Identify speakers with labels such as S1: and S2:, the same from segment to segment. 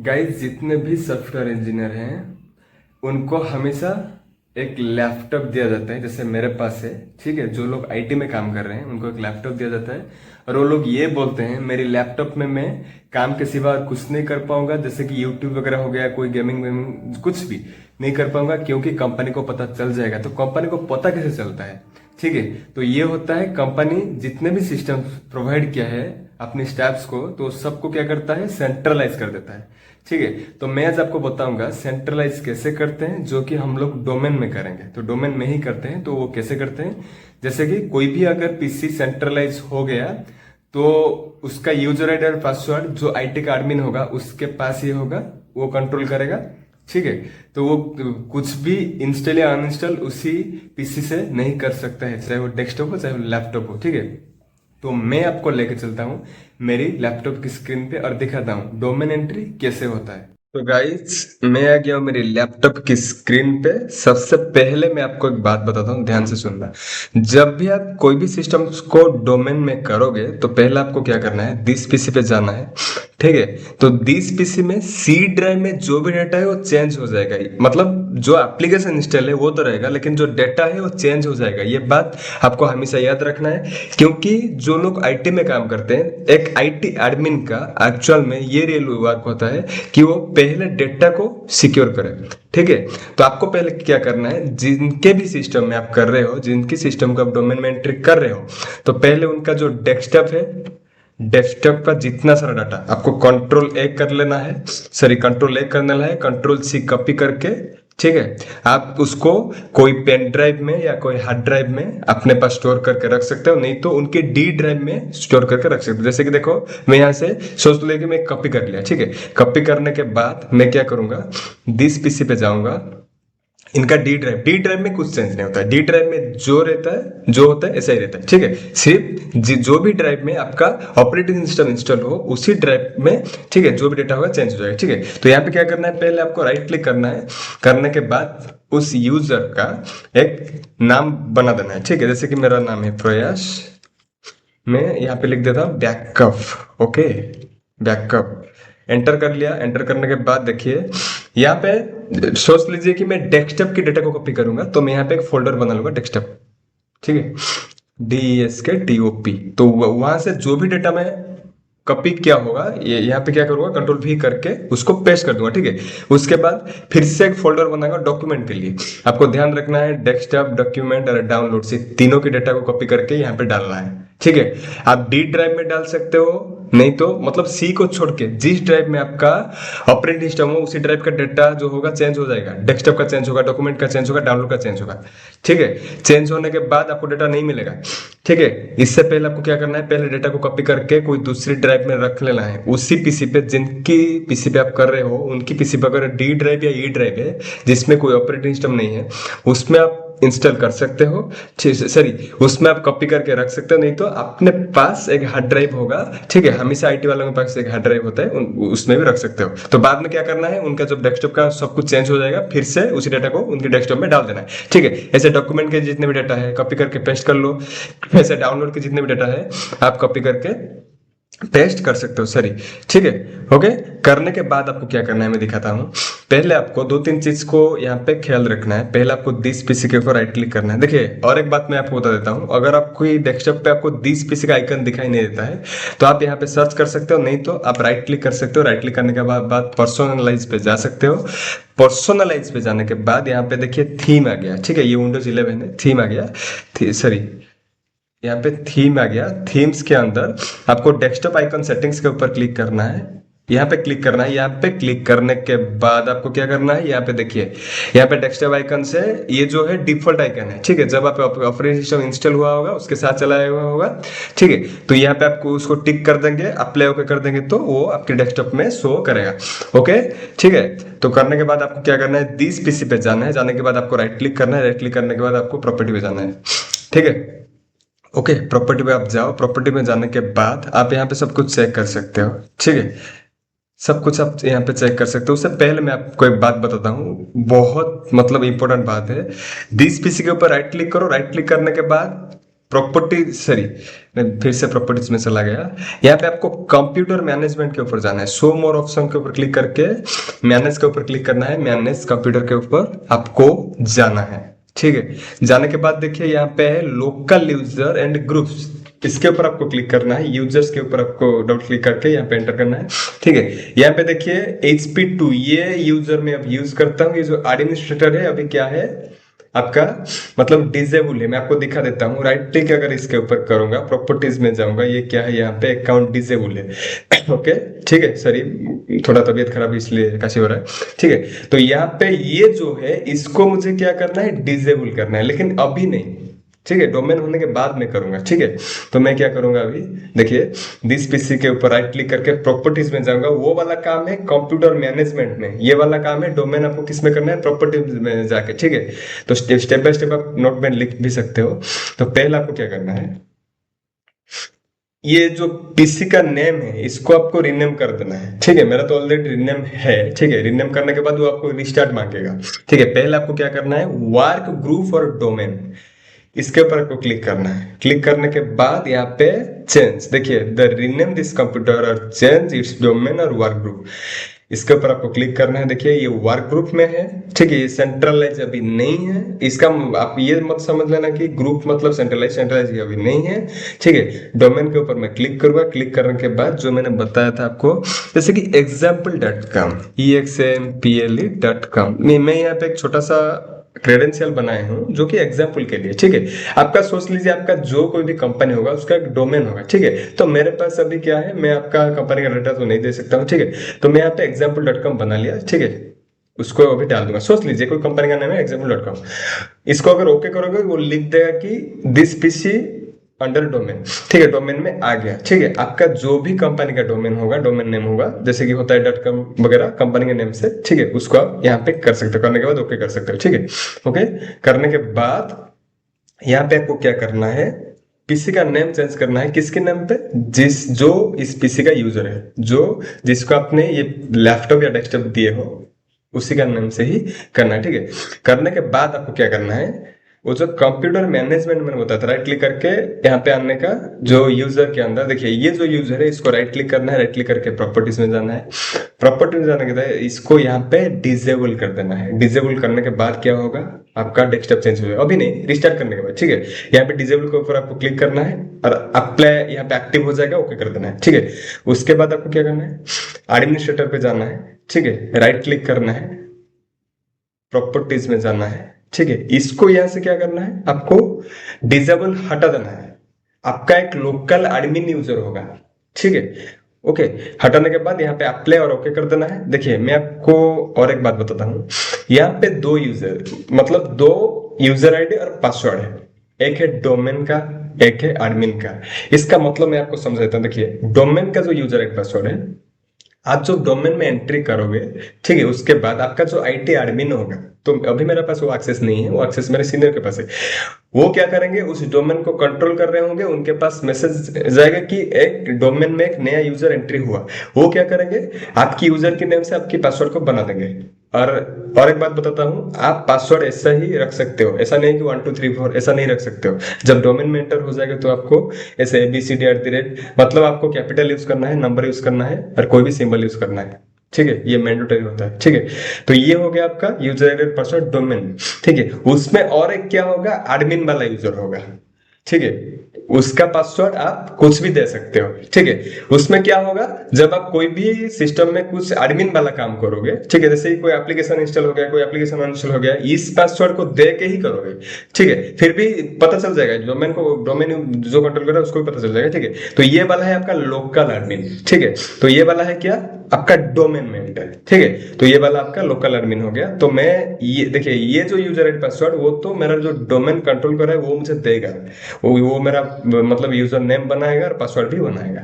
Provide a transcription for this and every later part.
S1: Guys जितने भी software engineer हैं उनको हमेशा एक लैपटॉप दिया जाता है। जैसे मेरे पास है, ठीक है। जो लोग आईटी में काम कर रहे हैं उनको एक लैपटॉप दिया जाता है और वो लोग ये बोलते हैं मेरी लैपटॉप में मैं काम के सिवा और कुछ नहीं कर पाऊंगा, जैसे कि यूट्यूब वगैरह हो गया, कोई गेमिंग वेमिंग कुछ भी नहीं कर पाऊंगा क्योंकि कंपनी को पता चल जाएगा। तो कंपनी को पता कैसे चलता है? ठीक है, तो ये होता है कंपनी जितने भी सिस्टम प्रोवाइड किया है अपने स्टाफ्स को, तो सबको क्या करता है, सेंट्रलाइज कर देता है। ठीक है, तो मैं आज आपको बताऊंगा सेंट्रलाइज कैसे करते हैं, जो कि हम लोग डोमेन में करेंगे। तो डोमेन में ही करते हैं, तो वो कैसे करते हैं, जैसे कि कोई भी अगर पीसी सेंट्रलाइज हो गया तो उसका यूजर आईडी और पासवर्ड जो आईटी का एडमिन होगा उसके पास ही होगा, वो कंट्रोल करेगा। ठीक है, तो वो कुछ भी इंस्टॉल या अनइंस्टॉल उसी पीसी से नहीं कर सकता है, चाहे वो डेस्कटॉप हो चाहे वो लैपटॉप हो। ठीक है, तो मैं आपको लेके चलता हूँ मेरी लैपटॉप की स्क्रीन पे और दिखाता हूँ डोमेन एंट्री कैसे होता है। तो गाइस मैं आ गया हूँ मेरी लैपटॉप की स्क्रीन पे। सबसे पहले मैं आपको एक बात बताता हूँ, ध्यान से सुनना। जब भी आप कोई भी सिस्टम को डोमेन में करोगे तो पहले आपको क्या करना है, दिस पीसी पे जाना है। ठीक है, तो दिस पीसी में सी ड्राइव में जो भी डाटा है वो चेंज हो जाएगा। मतलब जो एप्लीकेशन इंस्टॉल है वो तो रहेगा, लेकिन जो डाटा है वो चेंज हो जाएगा। ये बात आपको हमेशा याद रखना है, क्योंकि जो लोग आईटी में काम करते हैं, एक आईटी एडमिन का एक्चुअल में ये रियल वर्क होता है कि वो पहले डेटा को सिक्योर करे। ठीक है, तो आपको पहले क्या करना है, जिनके भी सिस्टम में आप कर रहे हो, जिनकी सिस्टम को आप डोमेन में एंट्री कर रहे हो, तो पहले उनका जो डेस्कटॉप है, डेस्कटॉप का जितना सारा डाटा आपको कंट्रोल ए कर लेना है, सॉरी कंट्रोल ए करना है, कंट्रोल सी कॉपी करके, ठीक है, आप उसको कोई पेन ड्राइव में या कोई हार्ड ड्राइव में अपने पास स्टोर करके रख सकते हो, नहीं तो उनके डी ड्राइव में स्टोर करके रख सकते हो। जैसे कि देखो मैं यहाँ से सोच लेके मैं कॉपी कर लिया। ठीक है, कॉपी करने के बाद मैं क्या करूंगा, दिस पीसी पे जाऊंगा। इनका डी ड्राइव में कुछ चेंज नहीं होता है। डी ड्राइव में जो रहता है, जो होता है ऐसा ही रहता है। ठीक है, सिर्फ जो भी ड्राइव में आपका ऑपरेटिंग सिस्टम इंस्टॉल हो उसी ड्राइव में, ठीक है, जो भी डेटा होगा चेंज हो जाएगा। ठीक है, तो यहाँ पे क्या करना है, पहले आपको राइट क्लिक करना है। करने के बाद उस यूजर का एक नाम बना देना है। ठीक है, जैसे कि मेरा नाम है प्रयास, मैं यहाँ पे लिख देता हूँ बैकअप। ओके, बैकअप एंटर कर लिया। एंटर करने के बाद देखिए यहाँ पे सोच लीजिए कि मैं डेस्कटॉप की डेटा को कॉपी करूंगा, तो मैं यहाँ पे एक फोल्डर बना लूंगा डेस्कटॉप। ठीक है, DESKTOP। तो वहां से जो भी डेटा मैं कॉपी क्या होगा, ये यहाँ पे क्या करूंगा, कंट्रोल V करके उसको पेस्ट कर दूंगा। ठीक है, उसके बाद फिर से एक फोल्डर बनाऊंगा डॉक्यूमेंट के लिए। आपको ध्यान रखना है डेस्कटॉप, डॉक्यूमेंट और डाउनलोड से तीनों की डेटा को कॉपी करके यहाँ पे डालना है। ठीक है, आप डी ड्राइव में डाल सकते हो, नहीं तो मतलब सी को छोड़ के जिस ड्राइव में आपका ऑपरेटिंग सिस्टम हो उसी ड्राइव का डेटा जो होगा चेंज हो जाएगा। डेस्कटॉप का चेंज होगा, डॉक्यूमेंट का चेंज होगा, डाउनलोड का चेंज होगा। ठीक है, चेंज होने के बाद आपको डेटा नहीं मिलेगा। ठीक है, इससे पहले आपको क्या करना है, पहले डेटा को कॉपी करके कोई दूसरी ड्राइव में रख लेना है। उसी पीसी पे, जिनकी पीसी पे आप कर रहे हो उनकी पीसी पे अगर डी ड्राइव या ई ड्राइव है जिसमें कोई ऑपरेटिंग सिस्टम नहीं है, उसमें आप इंस्टॉल कर सकते हो। सॉरी, उसमें आप कॉपी करके रख सकते हो, नहीं तो अपने पास एक हार्ड ड्राइव होगा। ठीक है, हमेशा आईटी वालों के पास एक हार्ड ड्राइव होता है, उसमें भी रख सकते हो। तो बाद में क्या करना है, उनका जब डेस्कटॉप का सब कुछ चेंज हो जाएगा फिर से उसी डाटा को उनके डेस्कटॉप में डाल देना है। ठीक है, ऐसे डॉक्यूमेंट के जितने भी डाटा है कॉपी करके पेस्ट कर लो। ऐसे डाउनलोड के जितने भी डाटा है आप कॉपी करके पेस्ट कर सकते हो। सॉरी, ठीक है। ओके, करने के बाद आपको क्या करना है मैं दिखाता हूँ। पहले आपको दो तीन चीज को यहाँ पे ख्याल रखना है। पहले आपको दिस पीसी के ऊपर राइट क्लिक करना है। देखिए, और एक बात मैं आपको बता देता हूँ, अगर आपको डेस्कटॉप पे आपको दिस पीसी का आइकन दिखाई नहीं देता है तो आप यहाँ पे सर्च कर सकते हो, नहीं तो आप राइट क्लिक कर सकते हो। राइट क्लिक करने के बाद पर्सनलाइज पे जा सकते हो। पर्सनलाइज पे जाने के बाद यहाँ पे देखिए थीम आ गया। ठीक है, ये विंडोज 11 है, थीम आ गया। सॉरी, यहाँ पे थीम आ गया। थीम्स के अंदर आपको डेस्कटॉप आइकन सेटिंग्स के ऊपर क्लिक करना है। यहाँ पे क्लिक करना है। यहाँ पे क्लिक करने के बाद आपको क्या करना है, यहाँ पे देखिए, यहाँ पे डेस्कटॉप आइकन से ये जो है डिफॉल्ट आइकन है। ठीक है, जब आप ऑपरेटिंग सिस्टम इंस्टॉल हुआ होगा उसके साथ चलाया हुआ होगा। ठीक है, तो यहाँ पे आपको उसको टिक कर देंगे, अप्लाई ओके कर देंगे तो वो आपके डेस्कटॉप में शो करेगा। ओके, ठीक है। तो करने के बाद आपको क्या करना है, दिस पीसी पे जाना है। जाने के बाद आपको राइट क्लिक करना है। राइट क्लिक करने के बाद आपको प्रॉपर्टी पे जाना है। ठीक है, ओके, प्रॉपर्टी पे आप जाओ। प्रॉपर्टी में जाने के बाद आप यहाँ पे सब कुछ चेक कर सकते हो। ठीक है, सब कुछ आप यहाँ पे चेक कर सकते हो। उससे पहले मैं आपको एक बात बताता हूँ, बहुत मतलब इंपॉर्टेंट बात है। दिस पीसी के ऊपर राइट क्लिक करो। राइट क्लिक करने के बाद प्रॉपर्टी, सॉरी मैं फिर से प्रॉपर्टीज में चला गया। यहाँ पे आपको कंप्यूटर मैनेजमेंट के ऊपर जाना है, शो मोर ऑप्शन के ऊपर क्लिक करके मैनेज के ऊपर क्लिक करना है, मैनेज कंप्यूटर के ऊपर आपको जाना है। ठीक है, जाने के बाद देखिए यहाँ पे है लोकल यूजर एंड ग्रुप्स, इसके ऊपर आपको क्लिक करना है, यूजर्स के ऊपर आपको डबल क्लिक करके यहाँ पे एंटर करना है। ठीक है, यहाँ पे देखिए HP2 ये यूजर में अब यूज करता हूँ, ये जो एडमिनिस्ट्रेटर है अभी क्या है आपका मतलब डिजेबल है। मैं आपको दिखा देता हूँ, राइट क्लिक अगर इसके ऊपर करूंगा, प्रॉपर्टीज में जाऊंगा, ये क्या है यहाँ पे अकाउंट डिजेबल है। ओके ठीक है, सॉरी थोड़ा तबीयत खराब है इसलिए काशी हो रहा है। ठीक है, तो यहाँ पे ये जो है इसको मुझे क्या करना है, डिजेबल करना है, लेकिन अभी नहीं। ठीक है, डोमेन होने के बाद में करूंगा। ठीक है, तो मैं क्या करूंगा अभी देखिए, दिस पीसी के ऊपर राइट क्लिक करके प्रॉपर्टीज में जाऊंगा, वो वाला काम है कंप्यूटर मैनेजमेंट में, ये वाला काम है डोमेन आपको किस में करना है, प्रॉपर्टीज में जाके। ठीक है, तो स्टेप बाय स्टेप आप नोट में लिख भी सकते हो। तो पहले आपको क्या करना है, ये जो पीसी का नेम है इसको आपको रीनेम कर देना है। ठीक है, मेरा तो ऑलरेडी रीनेम है। ठीक है, रीनेम करने के बाद वो आपको रिस्टार्ट मांगेगा। ठीक है, पहले आपको क्या करना है, वर्क ग्रुप और डोमेन, इसके ऊपर आपको क्लिक करना है। क्लिक करने के बाद यहाँ पे चेंज, देखिए द रीनेम दिस कंप्यूटर और चेंज इट्स डोमेन और वर्क ग्रुप, इसके ऊपर आपको क्लिक करना है। देखिए ये वर्क ग्रुप में है। ठीक है, ये सेंट्रलाइज अभी नहीं है, इसका आप ये मत समझ लेना कि ग्रुप मतलब सेंट्रलाइज, सेंट्रलाइज अभी नहीं है। ठीक है, डोमेन के ऊपर मैं क्लिक करूंगा। क्लिक करने के बाद जो मैंने बताया था आपको, जैसे कि example.com, example.com, मैं यहाँ पे एक छोटा सा क्रेडेंशियल बनाए हूं जो कि एग्जाम्पल के लिए। ठीक है, आपका सोच लीजिए आपका जो कोई भी कंपनी होगा उसका एक डोमेन होगा। ठीक है, तो मेरे पास अभी क्या है, मैं आपका कंपनी का डाटा तो नहीं दे सकता हूँ। ठीक है, तो मैं यहाँ पे example.com बना लिया। ठीक है, उसको अभी डाल दूंगा। सोच लीजिए कोई कंपनी का नाम है example.com, इसको अगर ओके करोगे वो लिख देगा कि दिस पीसी अंडर डोमेन। ठीक है, डोमेन में आ गया। ठीक है, आपका जो भी कंपनी का डोमेन होगा, डोमेन नेम होगा, जैसे कि होता है .com वगैरह कंपनी के नेम से। ठीक है, उसको आप यहाँ पे कर सकते हो, करने के बाद ओके कर सकते हो। ठीक है, ओके करने के बाद यहाँ पे आपको क्या करना है, पीसी का नेम चेंज करना है। किसके नेम पे, जो इस पीसी का यूजर है, जो जिसको आपने ये लैपटॉप या डेस्कटॉप दिए हो, उसी का नेम से ही करना है। ठीक है, करने के बाद आपको क्या करना है, वो जो कंप्यूटर मैनेजमेंट मैंने बताया था, राइट क्लिक करके यहाँ पे आने का, जो यूजर के अंदर देखिए ये जो यूजर है इसको राइट क्लिक करना है। राइट क्लिक करके प्रॉपर्टीज में जाना है। प्रॉपर्टीज में जाने के बाद इसको यहाँ पे डिजेबल कर देना है। डिजेबल करने के बाद क्या होगा, आपका डेस्कटॉप चेंज होगा, अभी नहीं, रिस्टार्ट करने के बाद। ठीक है, यहाँ पे डिजेबल के ऊपर आपको क्लिक करना है और अप्लाई यहाँ पे एक्टिव हो जाएगा, ओके कर देना है। ठीक है, उसके बाद आपको क्या करना है, एडमिनिस्ट्रेटर पे जाना है। ठीक है, राइट क्लिक करना है, प्रॉपर्टीज में जाना है। ठीक है, इसको यहां से क्या करना है, आपको डिसेबल हटा देना है। आपका एक लोकल एडमिन यूजर होगा। ठीक है, ओके हटाने के बाद यहाँ पे अप्लाई और ओके कर देना है। देखिए मैं आपको और एक बात बताता हूँ, यहाँ पे दो यूजर मतलब दो यूजर आईडी और पासवर्ड है, एक है डोमेन का, एक है एडमिन का। इसका मतलब मैं आपको समझा देता हूँ। देखिए डोमेन का जो यूजर आईडी पासवर्ड है, आप जो डोमेन में एंट्री करोगे, ठीक है, उसके बाद आपका जो आईटी एडमिन होगा, तो अभी मेरे पास वो एक्सेस नहीं है, वो एक्सेस मेरे सीनियर के पास है। वो क्या करेंगे, उस डोमेन को कंट्रोल कर रहे होंगे, उनके पास मैसेज जाएगा कि एक डोमेन में एक नया यूजर एंट्री हुआ। वो क्या करेंगे, आपकी यूजर के नेम से आपकी पासवर्ड को बना देंगे। और एक बात बताता हूं, आप पासवर्ड ऐसा ही रख सकते हो, ऐसा नहीं कि 1 2 3 4 ऐसा नहीं रख सकते हो। जब डोमेन में एंटर हो जाएगा तो आपको ऐसे ABCD मतलब आपको कैपिटल यूज करना है, नंबर यूज करना है और कोई भी सिंबल यूज करना है। ठीक है, ये मैंडेटरी होता है। ठीक है, तो ये हो गया आपका यूजर आईडी पासवर्ड डोमेन। ठीक है, उसमें और एक क्या होगा, एडमिन वाला यूजर होगा। ठीक है, उसका पासवर्ड आप कुछ भी दे सकते हो। ठीक है, उसमें क्या होगा, जब आप कोई भी सिस्टम में कुछ एडमिन वाला काम करोगे, ठीक है, जैसे ही कोई एप्लीकेशन इंस्टॉल हो गया, कोई एप्लीकेशन अनइंस्टॉल हो गया, इस पासवर्ड को दे के ही करोगे। ठीक है, फिर भी पता चल जाएगा, डोमेन जो कंट्रोल कर रहा है उसको भी पता चल जाएगा। ठीक है, तो ये वाला है आपका लोकल एडमिन। ठीक है, तो ये वाला है क्या, आपका डोमेन में एंटर। ठीक है, तो ये वाला आपका लोकल एडमिन हो गया। तो मैं ये देखिए, ये जो यूजर आईडी पासवर्ड, वो तो मेरा जो डोमेन कंट्रोल कर रहा है वो मुझे देगा, वो मेरा मतलब यूजर नेम बनाएगा और पासवर्ड भी बनाएगा।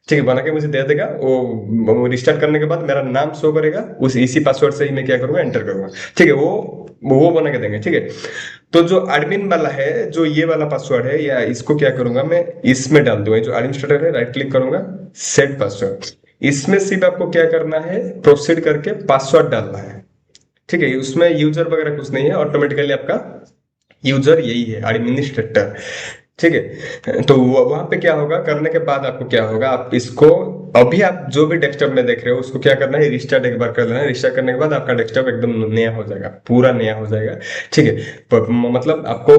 S1: ठीक है, बना के मुझे दे देगा। वो रिस्टार्ट करने के बाद मेरा नाम शो करेगा, उस इसी पासवर्ड से ही मैं क्या करूंगा, एंटर करूंगा। ठीक है, वो बना के देंगे। ठीक है, तो जो एडमिन वाला है, जो ये वाला पासवर्ड है, या इसको क्या करूंगा, मैं इसमें डाल दूंगा। जो एडमिनिस्ट्रेटर है, राइट क्लिक करूंगा, सेट पासवर्ड, इसमें सिर्फ आपको क्या करना है, प्रोसीड करके पासवर्ड डालना है। ठीक है, उसमें यूजर वगैरह कुछ नहीं है, ऑटोमेटिकली आपका यूजर यही है, एडमिनिस्ट्रेटर। ठीक है। तो वहां पे क्या होगा, करने के बाद आपको क्या होगा, आप इसको अभी आप जो भी डेस्कटॉप में देख रहे हो उसको क्या करना है, रिस्टार्ट एक बार कर लेना है। रिस्टार्ट करने के बाद आपका डेस्कटॉप एकदम नया हो जाएगा, पूरा नया हो जाएगा। ठीक है। मतलब आपको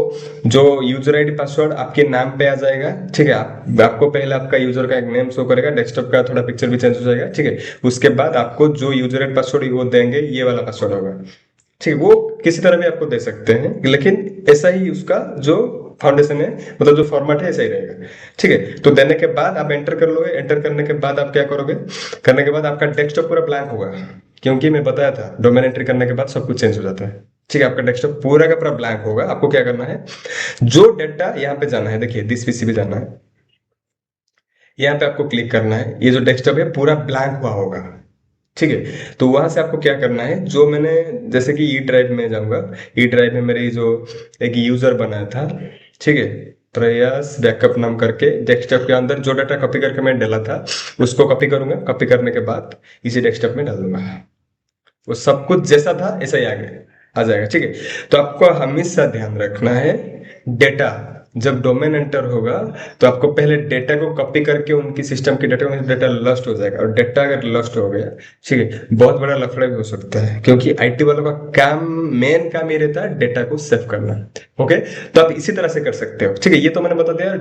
S1: जो यूजर आईडी पासवर्ड आपके नाम पे आ जाएगा। ठीक है। आपको पहले आपका यूजर का एक नेम शो करेगा, डेस्कटॉप का थोड़ा पिक्चर भी चेंज हो जाएगा। ठीक है। उसके बाद आपको जो यूजर आईडी पासवर्ड वो देंगे, ये वाला पासवर्ड होगा। ठीक, वो किसी तरह भी आपको दे सकते हैं, लेकिन ऐसा ही उसका जो फाउंडेशन है, मतलब जो फॉर्मेट है ऐसा ही रहेगा। ठीक है। तो देने के बाद आप एंटर कर लोगे। एंटर करने के बाद आप क्या करोगे, करने के बाद आपका डेस्कटॉप पूरा ब्लैंक होगा, क्योंकि मैं बताया था डोमेन एंट्री करने के बाद सब कुछ चेंज हो जाता है। ठीक है। आपका डेस्कटॉप पूरा का पूरा ब्लैंक होगा। आपको क्या करना है, जो डेटा यहाँ पे जाना है, देखिए दिस पीसी पे जाना है, यहाँ पे आपको क्लिक करना है। ये जो डेस्कटॉप है पूरा ब्लैंक हुआ होगा। ठीक है। तो वहां से आपको क्या करना है, जो मैंने जैसे कि ई ड्राइव में जाऊंगा, ई ड्राइव में मेरी जो एक यूजर बनाया था, ठीक है, प्रयास बैकअप नाम करके, डेस्कटॉप के अंदर जो डाटा कॉपी करके मैंने डाला था उसको कॉपी करूंगा। कॉपी करने के बाद इसी डेस्कटॉप में डाल दूंगा। वो सब कुछ जैसा था ऐसा ही आ जाएगा। ठीक है। तो आपको हमेशा ध्यान रखना है, डेटा जब डोमेन एंटर होगा तो आपको पहले डेटा को कॉपी करके उनकी सिस्टम की डेटा में डेटा लॉस्ट हो जाएगा। और डेटा अगर लॉस्ट हो गया, ठीक है, बहुत बड़ा लफड़ा भी हो सकता है, क्योंकि आईटी वालों का काम, मेन काम ये रहता है डेटा को सेव करना। ओके। तो आप इसी तरह से कर सकते हो। ठीक है। ये तो मैंने बता दिया